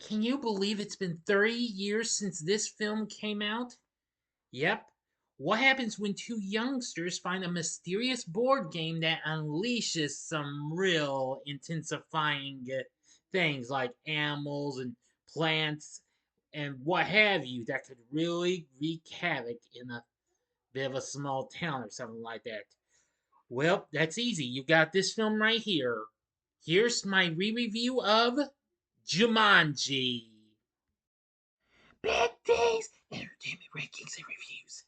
Can you believe it's been 30 years since this film came out? Yep. What happens when two youngsters find a mysterious board game that unleashes some real intensifying things like animals and plants and what have you that could really wreak havoc in a bit of a small town or something like that? Well, that's easy. You got this film right here. Here's my re-review of Jumanji. Big D's Entertainment Rankings and Reviews.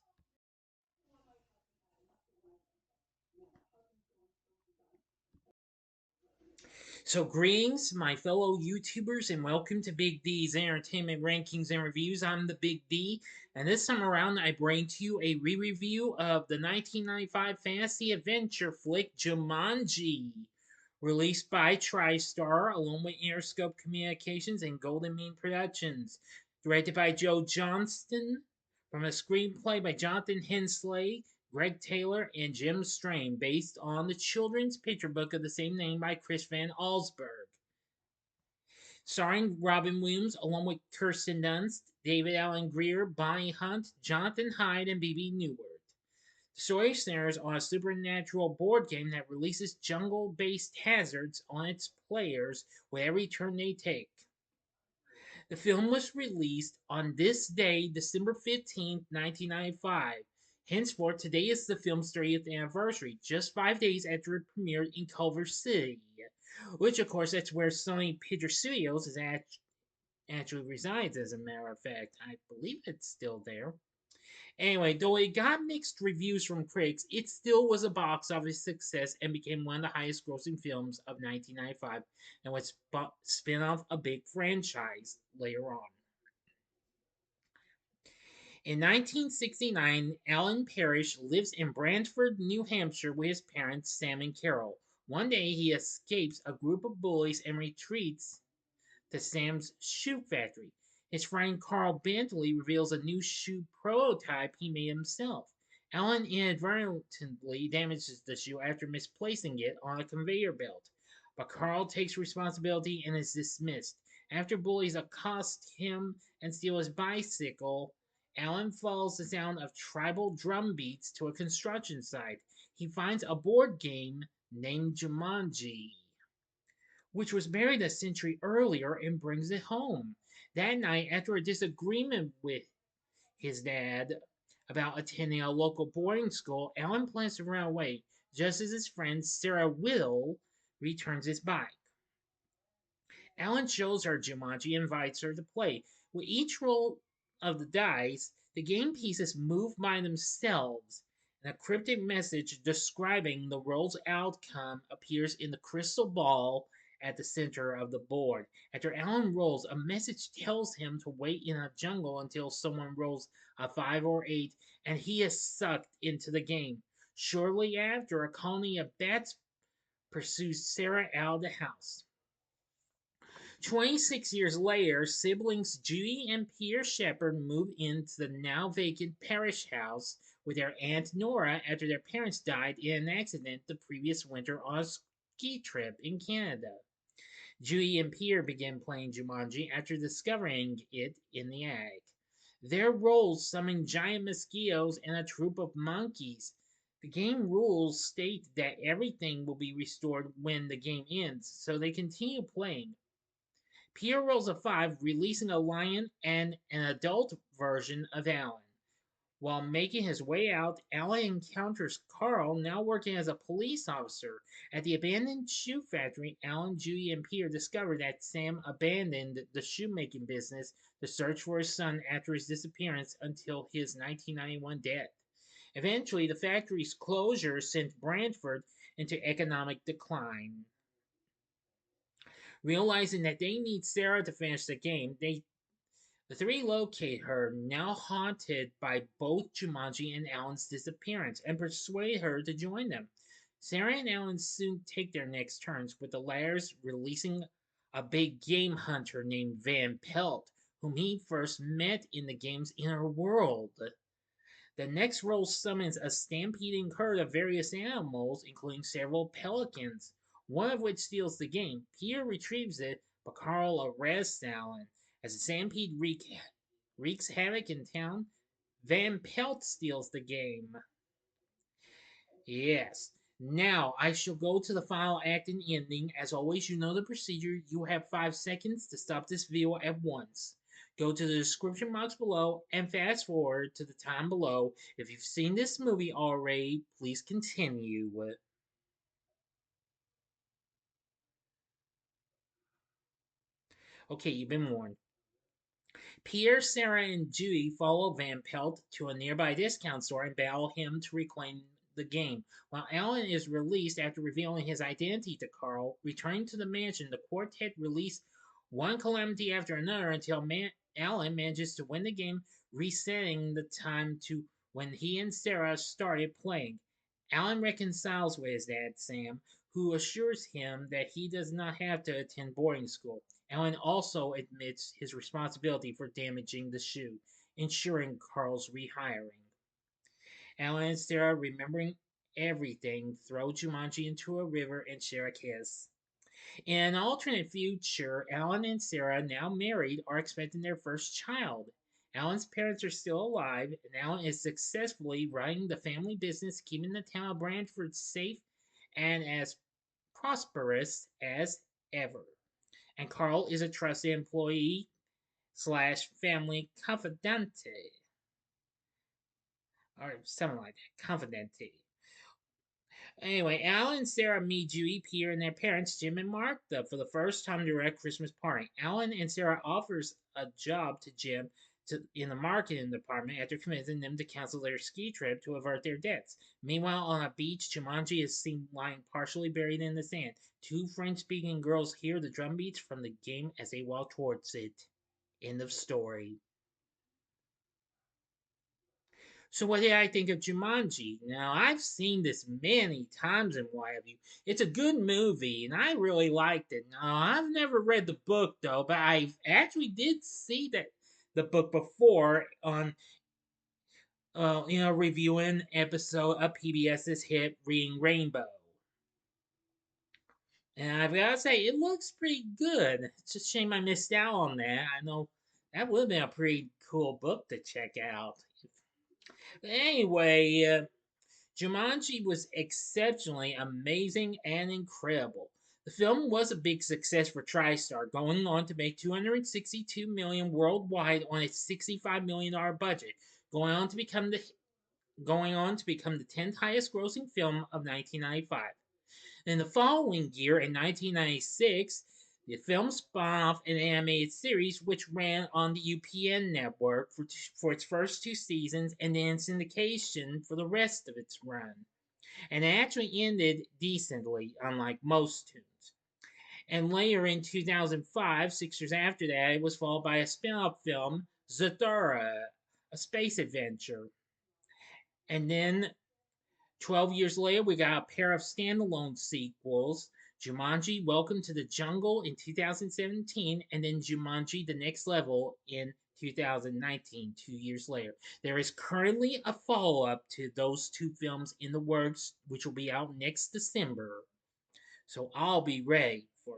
So, greetings, my fellow YouTubers, and welcome to Big D's Entertainment Rankings and Reviews. I'm the Big D, and this time around, I bring to you a re review of the 1995 fantasy adventure flick Jumanji, released by TriStar, along with Interscope Communications and Golden Mean Productions. Directed by Joe Johnston, from a screenplay by Jonathan Hensley, Greg Taylor, and Jim Strain, based on the children's picture book of the same name by Chris Van Allsburg. Starring Robin Williams along with Kirsten Dunst, David Alan Grier, Bonnie Hunt, Jonathan Hyde, and Bebe Neuwirth. The story centers on a supernatural board game that releases jungle-based hazards on its players with every turn they take. The film was released on this day, December 15th, 1995. Henceforth, today is the film's 30th anniversary, just 5 days after it premiered in Culver City, which, of course, that's where Sony Picture Studios actually resides, as a matter of fact. I believe it's still there. Anyway, though it got mixed reviews from critics, it still was a box office success and became one of the highest grossing films of 1995 and was spin off a big franchise later on. In 1969, Alan Parrish lives in Brantford, New Hampshire with his parents, Sam and Carol. One day, he escapes a group of bullies and retreats to Sam's shoe factory. His friend Carl Bentley reveals a new shoe prototype he made himself. Alan inadvertently damages the shoe after misplacing it on a conveyor belt, but Carl takes responsibility and is dismissed. After bullies accost him and steal his bicycle, Alan follows the sound of tribal drum beats to a construction site. He finds a board game named Jumanji, which was buried a century earlier, and brings it home. That night, after a disagreement with his dad about attending a local boarding school, Alan plans to run away, just as his friend Sarah Will returns his bike. Alan shows her Jumanji and invites her to play. With each roll of the dice, the game pieces move by themselves, and a cryptic message describing the roll's outcome appears in the crystal ball at the center of the board. After Alan rolls, a message tells him to wait in a jungle until someone rolls a 5 or 8 and he is sucked into the game. Shortly after, a colony of bats pursues Sarah out of the house. 26 years later, siblings Judy and Peter Shepard move into the now vacant parish house with their Aunt Nora after their parents died in an accident the previous winter on a ski trip in Canada. Judy and Peter begin playing Jumanji after discovering it in the attic. Their roles summon giant mosquitoes and a troop of monkeys. The game rules state that everything will be restored when the game ends, so they continue playing. Peter rolls a 5, releasing a lion and an adult version of Alan. While making his way out, Alan encounters Carl, now working as a police officer. At the abandoned shoe factory, Alan, Judy, and Peter discover that Sam abandoned the shoemaking business to search for his son after his disappearance until his 1991 death. Eventually, the factory's closure sent Brantford into economic decline. Realizing that they need Sarah to finish the game, the three locate her, now haunted by both Jumanji and Alan's disappearance, and persuade her to join them. Sarah and Alan soon take their next turns, with the latter's releasing a big game hunter named Van Pelt, whom he first met in the game's inner world. The next roll summons a stampeding herd of various animals, including several pelicans, one of which steals the game. Peter retrieves it, but Carl arrests Alan. As the stampede wreaks havoc in town, Van Pelt steals the game. Yes. Now I shall go to the final act and ending. As always, you know the procedure. You have 5 seconds to stop this video at once. Go to the description box below and fast forward to the time below. If you've seen this movie already, please continue. Okay, you've been warned. Pierre, Sarah, and Dewey follow Van Pelt to a nearby discount store and battle him to reclaim the game. While Alan is released after revealing his identity to Carl, returning to the mansion, the quartet release one calamity after another until Alan manages to win the game, resetting the time to when he and Sarah started playing. Alan reconciles with his dad, Sam, who assures him that he does not have to attend boarding school. Alan also admits his responsibility for damaging the shoe, ensuring Carl's rehiring. Alan and Sarah, remembering everything, throw Jumanji into a river and share a kiss. In an alternate future, Alan and Sarah, now married, are expecting their first child. Alan's parents are still alive, and Alan is successfully running the family business, keeping the town of Brantford safe and as prosperous as ever. And Carl is a trusted employee slash family confidante, or something like that, confidante. Anyway, Alan and Sarah meet Judy, Peter, and their parents, Jim and Martha, for the first time during a Christmas party. Alan and Sarah offers a job to Jim in the marketing department after convincing them to cancel their ski trip to avert their debts. Meanwhile, on a beach, Jumanji is seen lying partially buried in the sand. Two French-speaking girls hear the drum beats from the game as they walk towards it. End of story. So what did I think of Jumanji? Now I've seen this many times and what have you. It's a good movie and I really liked it. Now I've never read the book though, but I actually did see that the book before on reviewing episode of PBS's hit Reading Rainbow. And I've got to say, it looks pretty good. It's a shame I missed out on that. I know that would have been a pretty cool book to check out. But anyway, Jumanji was exceptionally amazing and incredible. The film was a big success for TriStar, going on to make $262 million worldwide on its $65 million budget, going on to become the 10th highest grossing film of 1995. In the following year, in 1996, the film spun off an animated series which ran on the UPN network for its first 2 seasons and then syndication for the rest of its run. And it actually ended decently, unlike most tunes. And later in 2005, 6 years after that, it was followed by a spin off film, Zathura, a space adventure. And then 12 years later, we got a pair of standalone sequels, Jumanji Welcome to the Jungle in 2017, and then Jumanji The Next Level in 2019, 2 years later. There is currently a follow up to those two films in the works, which will be out next December. So I'll be ready for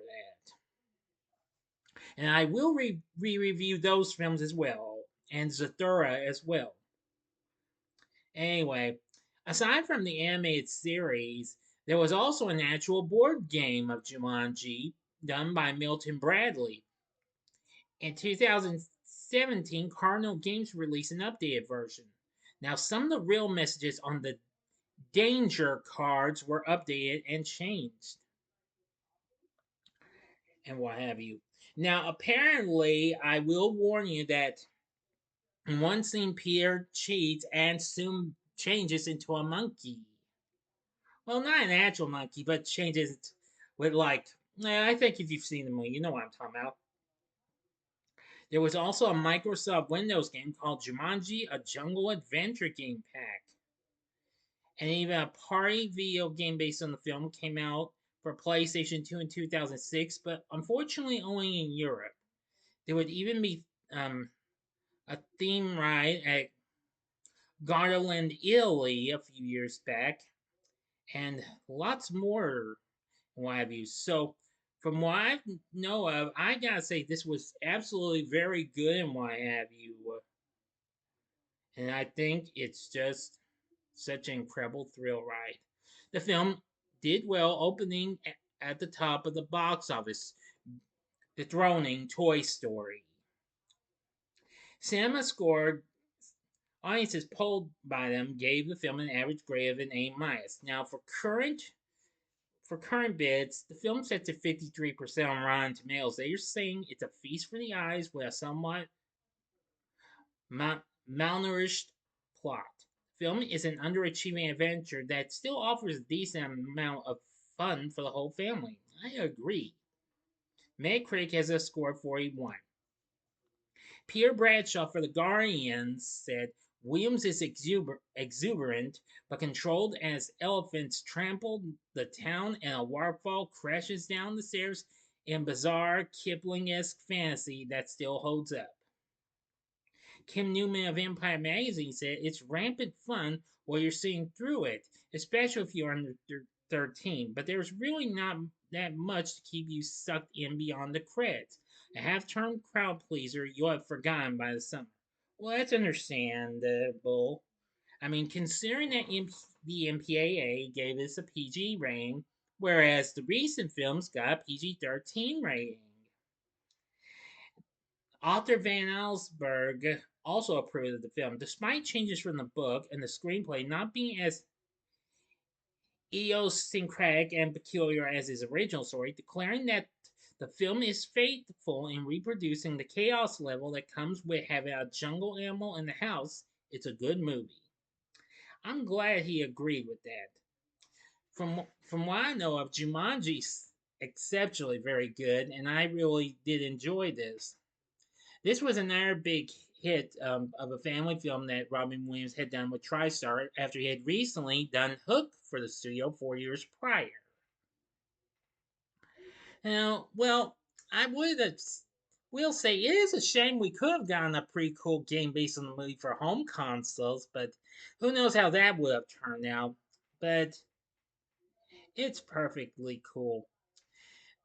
that. And I will review those films as well, and Zathura as well. Anyway, aside from the animated series, there was also an actual board game of Jumanji done by Milton Bradley. In 2017, Cardinal Games released an updated version. Now, some of the real messages on the danger cards were updated and changed, and what have you. Now, apparently, I will warn you that in one scene, Peter cheats and soon changes into a monkey. Well, not an actual monkey, but changes it with I think if you've seen the movie, you know what I'm talking about. There was also a Microsoft Windows game called Jumanji, a Jungle Adventure Game Pack. And even a party video game based on the film came out for PlayStation 2 in 2006, but unfortunately only in Europe. There would even be a theme ride at Gardaland, Italy a few years back, and lots more what have you. So From what I know of, I gotta say this was absolutely very good and what have you. And I think it's just such an incredible thrill ride. The film did well opening at the top of the box office, dethroning Toy Story. Cinema scored audiences polled by them gave the film an average grade of an A minus. Now for current bids, the film sets at 53% on Rotten Tomatoes. They're saying it's a feast for the eyes with a somewhat malnourished plot. The film is an underachieving adventure that still offers a decent amount of fun for the whole family. I agree. Metacritic has a score of 41. Pierre Bradshaw for The Guardians said Williams is exuberant but controlled as elephants trample the town and a waterfall crashes down the stairs in bizarre Kipling-esque fantasy that still holds up. Kim Newman of Empire Magazine said it's rampant fun while you're seeing through it, especially if you're under 13, but there's really not that much to keep you sucked in beyond the credits. A half-term crowd pleaser you'll have forgotten by the summer. Well, that's understandable. I mean, considering that the MPAA gave this a PG rating, whereas the recent films got a PG-13 rating. Author Van Allsburg also approved of the film, despite changes from the book and the screenplay not being as idiosyncratic and peculiar as his original story, declaring that the film is faithful in reproducing the chaos level that comes with having a jungle animal in the house. It's a good movie. I'm glad he agreed with that. From what I know of, Jumanji's exceptionally very good, and I really did enjoy this. This was another big hit of a family film that Robin Williams had done with TriStar after he had recently done Hook for the studio 4 years prior. Now, well, I will say it is a shame we could have gotten a pretty cool game based on the movie for home consoles, but who knows how that would have turned out. But it's perfectly cool.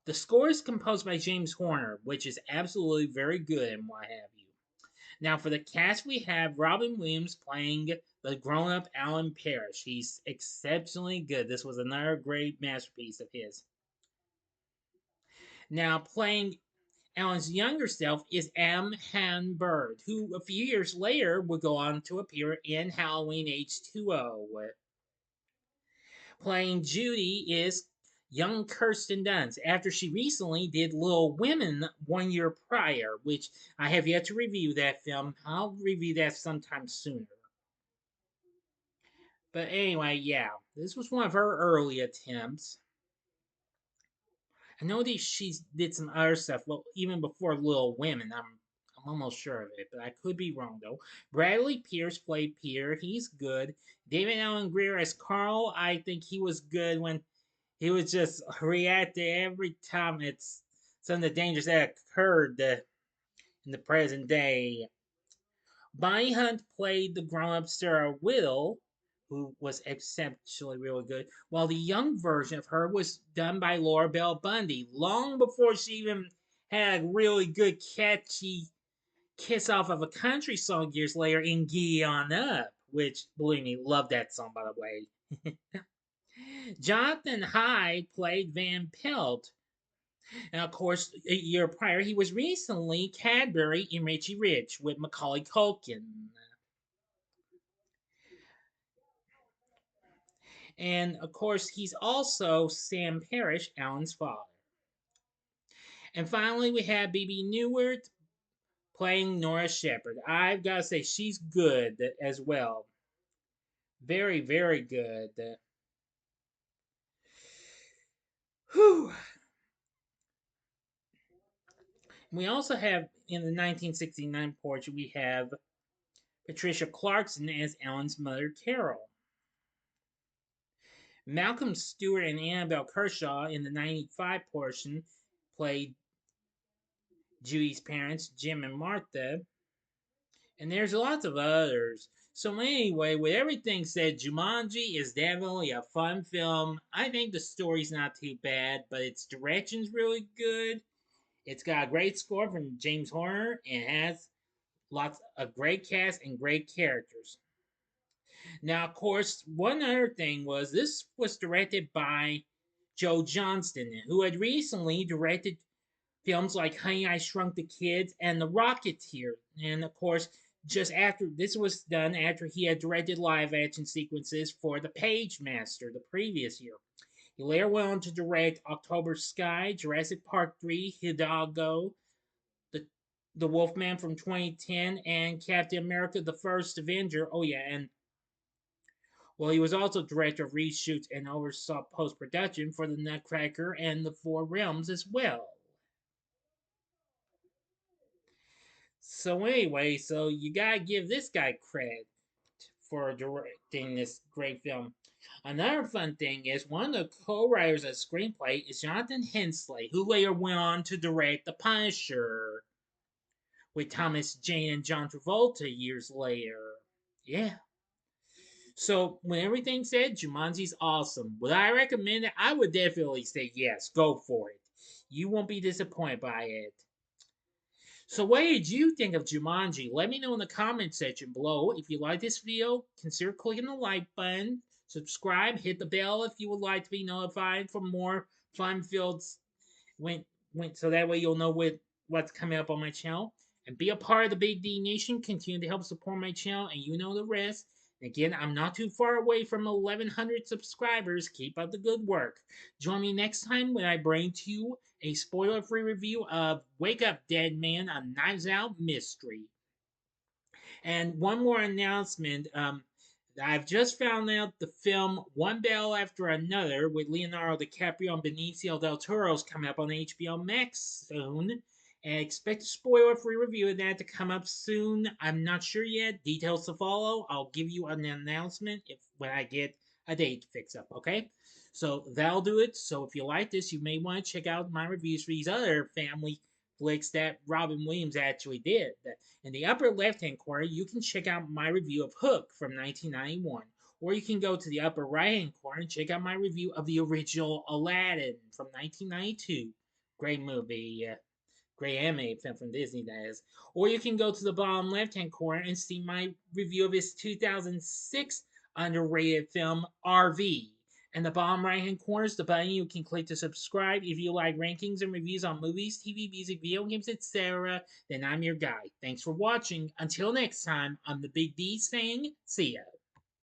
The score is composed by James Horner, which is absolutely very good and what have you. Now, for the cast, we have Robin Williams playing the grown up Alan Parrish. He's exceptionally good. This was another great masterpiece of his. Now, playing Alan's younger self is Han Bird, who a few years later would go on to appear in Halloween H2O. Playing Judy is young Kirsten Dunst after she recently did Little Women 1 year prior, which I have yet to review that film. I'll review that sometime sooner. But anyway, yeah, this was one of her early attempts. I know that she did some other stuff, well, even before Little Women. I'm almost sure of it, but I could be wrong though. Bradley Pierce played Peter. He's good. David Alan Grier as Carl. I think he was good when he was just reacting every time it's some of the dangers that occurred in the present day. Bonnie Hunt played the grown-up Sarah Whittle, who was exceptionally really good, while the young version of her was done by Laura Bell Bundy, long before she even had a really good catchy kiss off of a country song years later in Giddy On Up, which, believe me, love that song by the way. Jonathan Hyde played Van Pelt. And of course, a year prior, he was recently Cadbury in Richie Rich with Macaulay Culkin. And of course, he's also Sam Parrish, Alan's father. And finally, we have Bebe Neuwirth playing Nora Shepherd. I've got to say, she's good as well. Very, very good. Whew. We also have, in the 1969 portrait, we have Patricia Clarkson as Alan's mother, Carol. Malcolm Stewart and Annabelle Kershaw in the 95 portion played Judy's parents, Jim and Martha. And there's lots of others. So anyway, with everything said, Jumanji is definitely a fun film. I think the story's not too bad, but its direction's really good. It's got a great score from James Horner and has lots of great cast and great characters. Now, of course, one other thing was this was directed by Joe Johnston, who had recently directed films like Honey, I Shrunk the Kids and The Rocketeer. And of course, just after this was done, after he had directed live action sequences for The Page Master the previous year. He later went on to direct October Sky, Jurassic Park 3, Hidalgo, the the Wolfman from 2010, and Captain America: The First Avenger. Oh yeah, and well, he was also director of reshoots and oversaw post production for The Nutcracker and The Four Realms as well. So anyway, so you gotta give this guy credit for directing this great film. Another fun thing is one of the co-writers of the screenplay is Jonathan Hensley, who later went on to direct The Punisher with Thomas Jane and John Travolta years later. Yeah. So when everything's said, Jumanji's awesome. Would I recommend it? I would definitely say yes. Go for it. You won't be disappointed by it. So what did you think of Jumanji? Let me know in the comment section below. If you like this video, consider clicking the like button, subscribe, hit the bell if you would like to be notified for more fun-filled when so that way you'll know what's coming up on my channel. And be a part of the Big D Nation. Continue to help support my channel, and you know the rest. And again, I'm not too far away from 1,100 subscribers. Keep up the good work. Join me next time when I bring to you a spoiler-free review of Wake Up Dead Man, a Knives Out mystery. And one more announcement. I've just found out the film One Battle After Another with Leonardo DiCaprio and Benicio del Toro is coming up on HBO Max soon. And expect a spoiler free review of that to come up soon. I'm not sure yet. Details to follow. I'll give you an announcement when I get a date fix up, okay? So that'll do it. So if you like this, you may want to check out my reviews for these other family flicks that Robin Williams actually did. In the upper left hand corner, you can check out my review of Hook from 1991. Or you can go to the upper right hand corner and check out my review of the original Aladdin from 1992. Great movie. Great animated film from Disney, that is. Or you can go to the bottom left hand corner and see my review of his 2006 underrated film RV. And the bottom right hand corner is the button you can click to subscribe. If you like rankings and reviews on movies, TV, music, video games, etc., then I'm your guy. Thanks for watching. Until next time, I'm the Big D saying, see ya.